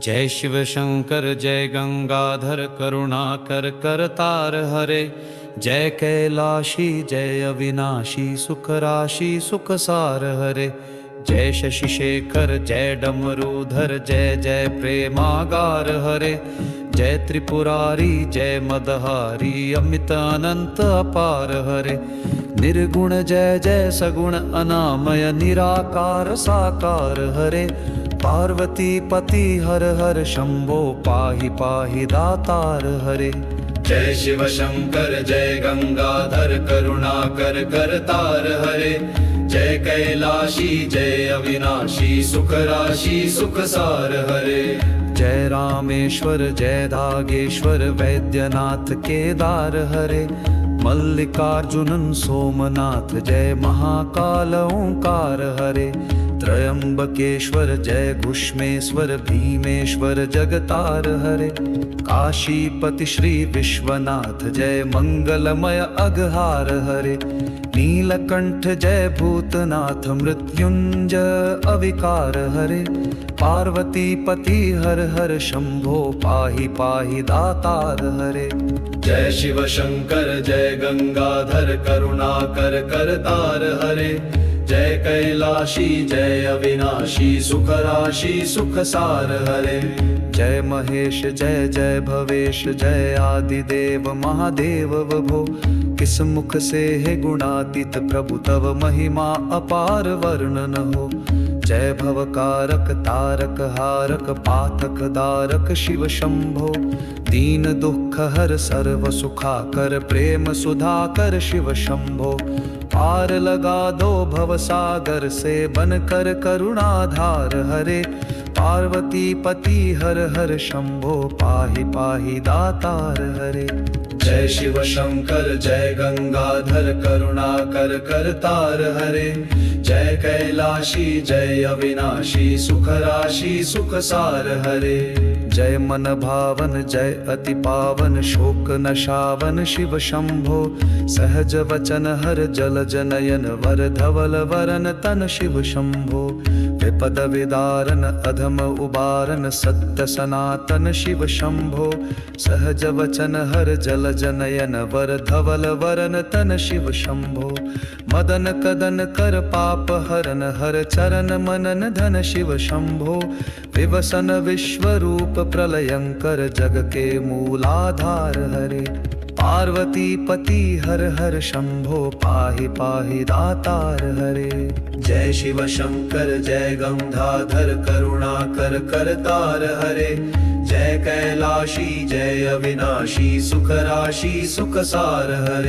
जय शिव शंकर जय गंगाधर करुणाकर करतार हरे। जय कैलाशी जय अविनाशी सुख राशि सुख सार हरे। जय शशि शेखर जय डमरूधर जय जय प्रेमागार हरे। जय त्रिपुरारी जय मदहारी अमित अनंत अपार हरे। निर्गुण जय जय सगुण अनामय निराकार साकार हरे। पार्वती पति हर हर शंभो पाहि पाहि दातार हरे। जय शिव शंकर जय गंगाधर करुणाकर करतार हरे। जय कैलाशी जय अविनाशी सुख राशि सुख सार हरे। जय रामेश्वर जय दागेश्वर वैद्यनाथ केदार हरे। मल्लिकार्जुनन सोमनाथ जय महाकाल ओंकार हरे। त्रयंबकेश्वर जय घुष्मेश्वर भीमेश्वर जगतार हरे। काशीपति श्री विश्वनाथ जय मंगलमय अघहार हरे। नीलकंठ जय भूतनाथ मृत्युंजय अविकार हरे। पार्वती पति हर हर शंभो पाहि पाहि दातार हरे। जय शिव शंकर जय गंगाधर करुणाकर करतार हरे। जय कैलाशी जय अविनाशी सुख राशि सुख सार हरे। जय महेश जय जय भवेश जय आदिदेव महादेव वभो। किस मुख से है गुणातीत प्रभु तव महिमा अपार वर्णन हो। जय भवकारक तारक हारक पाथक दारक शिव शंभो। दीन दुख हर सर्व सुखाकर प्रेम सुधाकर शिव शंभो। पार लगा दो भव सागर से बनकर करुणाधार हरे। पार्वती पति हर हर शंभो पाहि पाहि दातार हरे। जय शिव शंकर जय गंगाधर करुणाकर करतार हरे। जय कैलाशी जय अविनाशी सुख राशि सुख सार हरे। जय मन भावन जय अति पावन शोक नशावन शिव शंभो। सहज वचन हर जल जनयन वर धवल वरन तन शिव शंभो। विपद विदारन अधम उबारन सत्य सनातन शिव शंभो। सहज वचन हर जल जनयन वर धवल वरन तन शिव शंभो। मदन कदन कर पाप हरन हर चरण मनन धन शिव शंभो। विवसन विश्वरूप प्रलयंकर जग के मूलाधार हरे। पार्वती पति हर हर शंभो पाहि पाहि दातार हरे। जय शिव शंकर जय गंगाधर करुणाकर करतार हरे। जय कैलाशी जय अविनाशी सुख राशि सुख सार हरे।